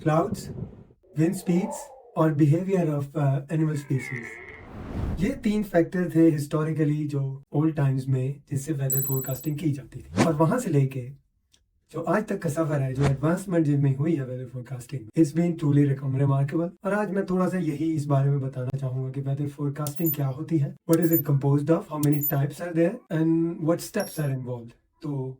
Clouds, wind speeds और behaviour of animal species. ये 3 factor थे हिस्टोरिकली जो ओल्ड टाइम्स में जिससे वेदर फोरकास्टिंग की जाती थी, और वहां से लेके जो आज तक का सफर है, जो एडवांसमेंट जिनमें हुई है weather forecasting, it's been truly remarkable. और आज मैं थोड़ा सा यही इस बारे में बताना चाहूंगा कि वेदर फोरकास्टिंग क्या होती है, what is it composed of, how many types are there and what steps are involved. तो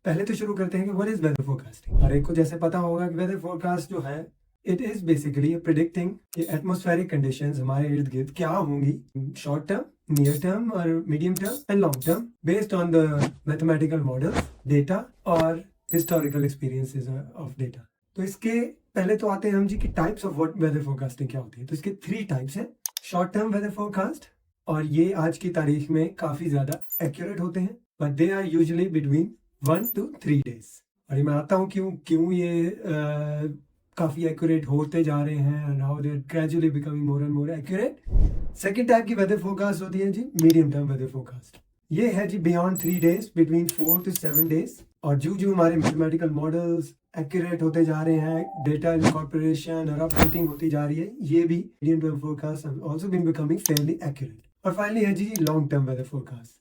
पहले तो शुरू करते हैं कि व्हाट इज वेदर फोरकास्टिंग। हर एक को जैसे पता होगा कि वेदर फोरकास्ट जो है, इट इज बेसिकली प्रिडिक्टिंग कि एटमॉस्फेरिक कंडीशंस हमारे इर्द गिर्द क्या होंगी, शॉर्ट टर्म, नियर टर्म और medium term and long term, based on the mathematical models, data और हिस्टोरिकल एक्सपीरियंसेस ऑफ डेटा। तो इसके पहले तो आते हैं हम जी कि types of what weather forecasting क्या होती है। तो इसके 3 टाइप्स हैं। शॉर्ट टर्म वेदर फोरकास्ट, और ये आज की तारीख में काफी ज्यादा एक्यूरेट होते हैं, but they are usually between 1 to 3 days। और मैं आता हूँ क्यों ये काफी एक्यूरेट होते जा रहे हैं and how they are gradually becoming more and more accurate. Second type की वेदर फोरकास्ट होती है जी मीडियम टर्म वेदर फोरकास्ट। ये है जी beyond 3 days, between 4 to 7 days। और जो हमारे मैथमेटिकल मॉडल्स एक्यूरेट होते जा रहे हैं, डेटा इनकॉर्पोरेशन और अपडेटिंग होती जा रही है, ये भी medium term forecast have also been becoming fairly accurate. और फाइनली है जी लॉन्ग टर्म वेदर फोरकास्ट।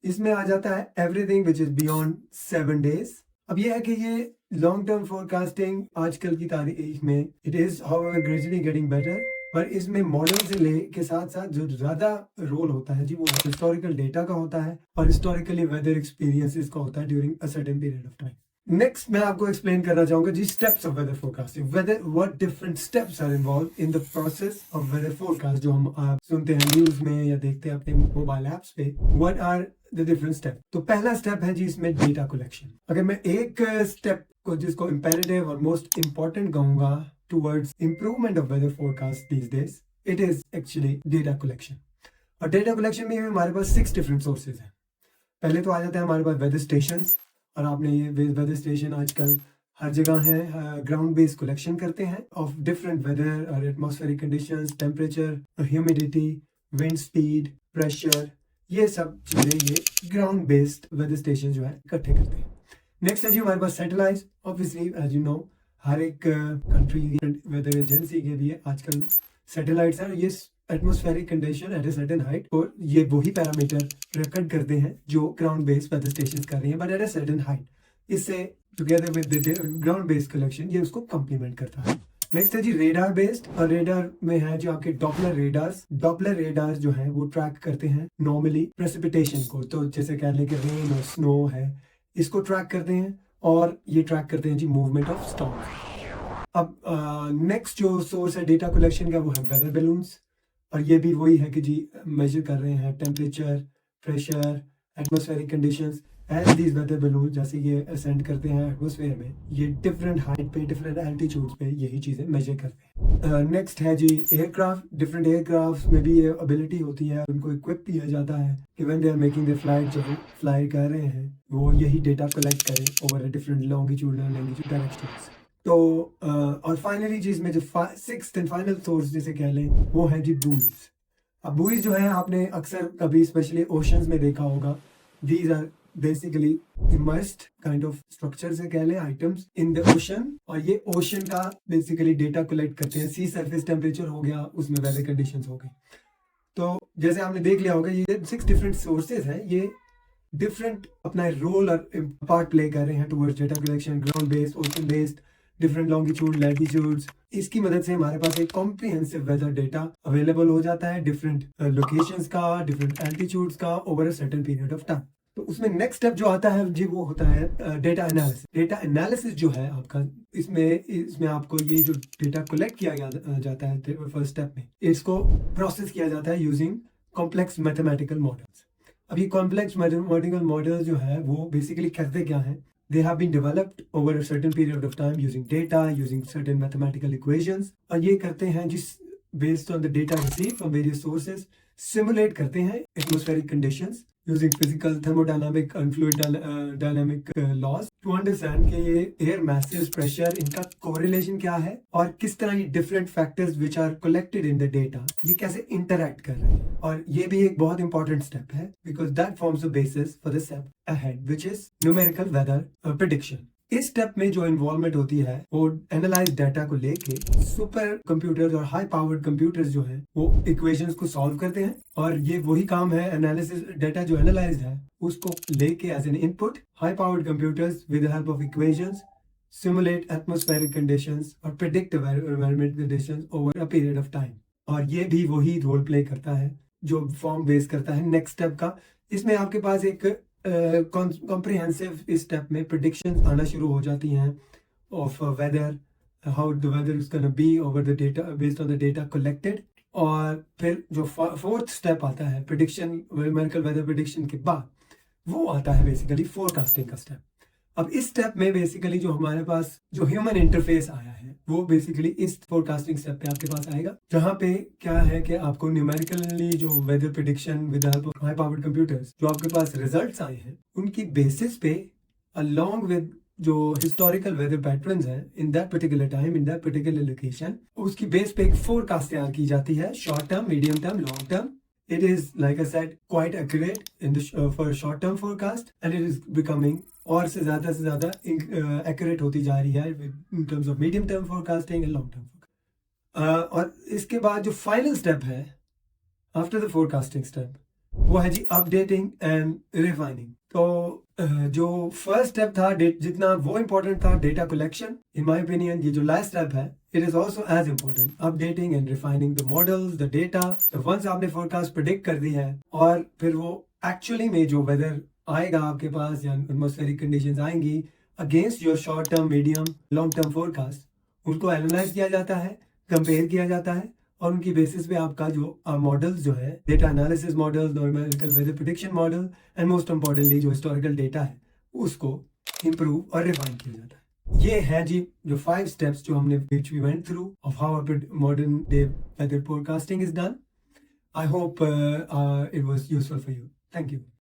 इसमें आ जाता है everything which is beyond 7 days। अब ये है कि ये लॉन्ग टर्म फोरकास्टिंग आजकल की तारीख में it is however gradually getting better, पर इसमें मॉडल से ले के साथ साथ जो ज्यादा रोल होता है जी वो हिस्टोरिकल डेटा का होता है और हिस्टोरिकली वेदर एक्सपीरियंसेस का होता है during a certain period of time. Next मैं आपको एक्सप्लेन करना चाहूंगा जी steps of weather forecasting, weather what different steps are involve in the process of weather forecast, जो हम आप सुनते हैं न्यूज में या देखते हैं अपने मोबाइल एप्स पे। What are the different step? तो पहला स्टेप है जी इसमें डेटा कलेक्शन। अगर मैं एक स्टेप को जिसको इंपेरेटिव और मोस्ट इंपॉर्टेंट कहूंगा towards improvement of weather forecast these days, it is actually data collection. और डेटा कलेक्शन में हमारे पास 6 डिफरेंट सोर्सेज हैं। पहले तो आ जाता है हमारे पास वेदर स्टेशन, और आपने ये वेदर स्टेशन आजकल हर जगह है, ग्राउंड बेस्ड कलेक्शन करते हैं ऑफ डिफरेंट वेदर और atmospheric conditions, temperature, humidity, wind speed, pressure, ये सब चीजें ये ग्राउंड बेस्ड वेदर स्टेशन जो है इकट्ठे करते हैं। नेक्स्ट है जी हमारे पास satellite. Obviously as you know हर एक कंट्री वेदर एजेंसी के लिए आजकल सैटेलाइट्स हैं। ये atmospheric condition at a certain height, और ये वही पैरामीटर रिकॉर्ड करते हैं जो ग्राउंड बेस्ड वेदर स्टेशन कर रही हैं, but at a certain height. इससे together with ground based collection ये उसको कंप्लीमेंट करता है। नेक्स्ट है जी रेडार बेस्ड, और रेडार में है जो आपके डॉपलर रेडार्स। डॉपलर रेडार जो है वो ट्रैक करते हैं नॉर्मली प्रेसिपिटेशन को, तो जैसे कह लें कि रेन और स्नो है, इसको ट्रैक करते हैं, और ये ट्रैक करते हैं जी मूवमेंट ऑफ स्टॉर्म। अब नेक्स्ट जो सोर्स है डेटा कलेक्शन का वो है वेदर बैलून्स, और ये भी वही है कि जी मेजर कर रहे हैं temperature, pressure, atmospheric conditions as these weather balloon जैसे ये असेंड करते हैं एटमॉस्फेयर में, ये डिफरेंट हाइट पे, डिफरेंट एल्टीट्यूड्स पे यही चीज़ें मेजर करते हैं। नेक्स्ट है जी एयरक्राफ्ट। डिफरेंट एयरक्राफ्ट में भी ये एबिलिटी होती है, उनको इक्विप किया जाता है कि when they are making the flight, जब वो फ्लाई कर रहे हैं वो यही डेटा कलेक्ट करें over different longitude and latitude directions. तो और फाइनली जी इसमें जो 6th एंड फाइनल सोर्स जिसे कह लें वो है जी बुईज। अब बुईज जो है आपने अक्सर कभी स्पेशली ओशंस में देखा होगा, these are basically immersed kind of structure से कह लें, आइटम्स इन द ओशन, और ये ओशन का बेसिकली डेटा कलेक्ट करते हैं। सी सरफेस टेम्परेचर हो गया, उसमें वेदर कंडीशंस हो गई। तो जैसे आपने देख लिया होगा ये 6 डिफरेंट सोर्सेज हैं, ये डिफरेंट अपना रोल और पार्ट प्ले कर रहे हैं towards data collection, ground based, ocean based, different longitude, latitudes. इसकी मदद से हमारे पास एक कॉम्प्रिहेंसिव वेदर डेटा अवेलेबल हो जाता है डिफरेंट लोकेशंस का, डिफरेंट एल्टीट्यूड्स का over a certain period of time. तो उसमें नेक्स्ट स्टेप जो आता है जी वो होता है डेटा एनालिसिस। डेटा एनालिसिस जो है आपका, इसमें आपको ये जो डेटा कलेक्ट किया जाता है फर्स्ट स्टेप में, इसको प्रोसेस किया जाता है यूजिंग कॉम्प्लेक्स मैथमेटिकल मॉडल्स। अब ये कॉम्प्लेक्स मैथमेटिकल मॉडल्स जो है वो बेसिकली करते क्या है, they have been developed over a certain period of time using data, using certain mathematical equations, और ये करते हैं जिस based on the data received from various sources, simulate करते हैं atmospheric conditions using physical, thermodynamic and fluid dynamic laws to understand कि ये air masses, pressure, इनका correlation क्या है, और किस तरह ये different factors which are collected in the data ये कैसे interact कर रहे हैं। और ये भी एक बहुत important step है because that forms the basis for the step ahead which is numerical weather prediction। इस स्टेप में जो इन्वॉल्वमेंट होती है वो एनालाइज डाटा को लेके सुपर कंप्यूटर्स और हाई पावर्ड कंप्यूटर्स जो है वो इक्वेशंस को सॉल्व करते हैं, और ये वही काम है एनालिसिस डाटा जो एनालाइज है उसको लेके as an input high powered computers with the help of equations simulate atmospheric conditions और predict environment conditions over a period of time. और ये भी वही रोल प्ले करता है जो फॉर्म बेस करता है नेक्स्ट स्टेप का। इसमें आपके पास एक कॉम्प्रिहेंसिव इस स्टेप में प्रेडिक्शंस आना शुरू हो जाती हैं of weather, how the weather is gonna be over the data based on the data collected. और फिर जो फोर्थ स्टेप आता है प्रेडिक्शन, न्यूमेरिकल वेदर प्रेडिक्शन के बाद वो आता है बेसिकली फोरकास्टिंग का स्टेप। अब इस स्टेप में बेसिकली जो हमारे पास जो ह्यूमन इंटरफेस आया है वो बेसिकली इस फोरकास्टिंग स्टेप पे आपके पास आएगा, जहाँ पे क्या है कि आपको न्यूमेरिकली जो weather prediction with help of high powered computers जो आपके पास रिजल्ट्स आए हैं उनकी बेसिस पे अलोंग विद जो हिस्टोरिकल वेदर पैटर्न्स हैं in that particular time in that particular location, उसकी बेस पे एक फोरकास्ट तैयार की जाती है, short term, medium term, long term. It is, like I said, quite accurate in the for short term forecast, and it is becoming और से ज़्यादा accurate होती जा रही है in terms of medium term forecasting and long term forecasting। और इसके बाद जो final step है after the forecasting step वो है जी updating and refining। तो जो फर्स्ट स्टेप था जितना वो इम्पोर्टेंट था data collection, in my opinion ये जो लास्ट स्टेप है it is also as important, updating and refining the models, the data. तो वंस आपने फोरकास्ट प्रेडिक्ट कर दी है और फिर वो एक्चुअली में जो वेदर आएगा आपके पास या एटमॉस्फेरिक कंडीशंस आएंगी against your short term, medium, long term forecast, उनको एनालाइज किया जाता है, कंपेयर किया जाता है, और उनकी बेसिस पे आपका जो मॉडल्स जो है data analysis model, numerical weather prediction model and most importantly जो हिस्टोरिकल डेटा है उसको इम्प्रूव और रिफाइन किया जाता है। ये है जी जो 5 स्टेप्स जो हमने which we went through of how modern day weather forecasting is done. I hope it was useful for you. Thank you.